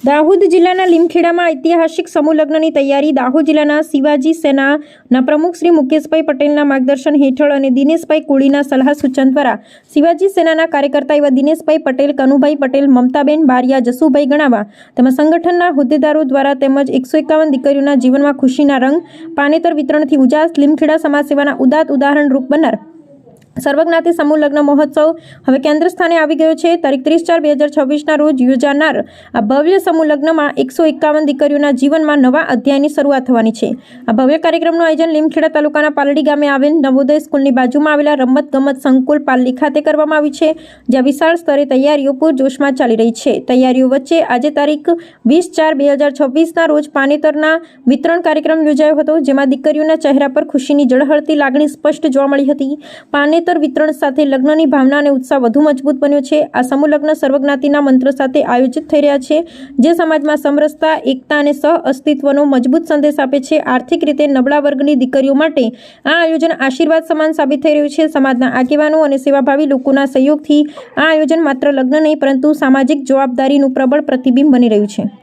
દાહોદ જિલ્લાના લીમખેડામાં ઐતિહાસિક સમૂહ લગ્નની તૈયારી. દાહોદ જિલ્લાના શિવાજી સેનાના પ્રમુખ શ્રી મુકેશભાઈ પટેલના માર્ગદર્શન હેઠળ અને દિનેશભાઈ કોળીના સલાહ સૂચન દ્વારા શિવાજી સેનાના કાર્યકર્તા એવા દિનેશભાઈ પટેલ, કનુભાઈ પટેલ, મમતાબેન બારિયા, જસુભાઈ ગણાવા તેમજ સંગઠનના હોદ્દેદારો દ્વારા તેમજ 151 દીકરીઓના જીવનમાં ખુશીના રંગ પાનેતર વિતરણથી ઉજાસ લીમખેડા સમાજ સેવાના ઉદાત્ત ઉદાહરણરૂપ બનનાર સર્વજ્ઞાતિ સમૂહ લગ્ન મહોત્સવ હવે કેન્દ્ર સ્થાને આવી ગયો છે. તારીખ 30/4/2026ના રોજ યોજાનાર આ ભવ્ય સમૂહ લગ્નમાં 151 દીકરીઓના જીવનમાં નવા અધ્યાયની શરૂઆત થવાની છે. આ ભવ્ય કાર્યક્રમનું આયોજન લીમખેડા તાલુકાના પાલડી ગામે આવેલ નવોદય સ્કૂલની બાજુમાં આવેલા રમત-ગમત સંકુલ પાલડી ખાતે કરવામાં આવી છે, જ્યાં વિશાળ સ્તરે તૈયારીઓ પૂરજોશમાં ચાલી રહી છે. તૈયારીઓ વચ્ચે આજે તારીખ 20/4/2026ના રોજ પાનેતરના વિતરણ કાર્યક્રમ યોજાયો હતો, જેમાં દીકરીઓના ચહેરા પર ખુશીની ઝળહળતી લાગણી સ્પષ્ટ જોવા મળી હતી. પાનેતર વિતરણ સાથે લગ્નની ભાવના અને ઉત્સાહ વધુ મજબૂત બન્યો છે. આ સમૂહ લગ્ન સર્વજ્ઞાતિના મંત્ર સાથે આયોજિત થઈ રહ્યા છે, જે સમાજમાં સમરસતા, એકતા અને સહઅસ્તિત્વનો મજબૂત સંદેશ આપે છે. આર્થિક રીતે નબળા વર્ગની દીકરીઓ માટે આ આયોજન આશીર્વાદ સમાન સાબિત થઈ રહ્યું છે. સમાજના આગેવાનો અને સેવાભાવી લોકોના સહયોગથી આ આયોજન માત્ર લગ્ન નહીં પરંતુ સામાજિક જવાબદારીનું પ્રબળ પ્રતિબિંબ બની રહ્યું છે.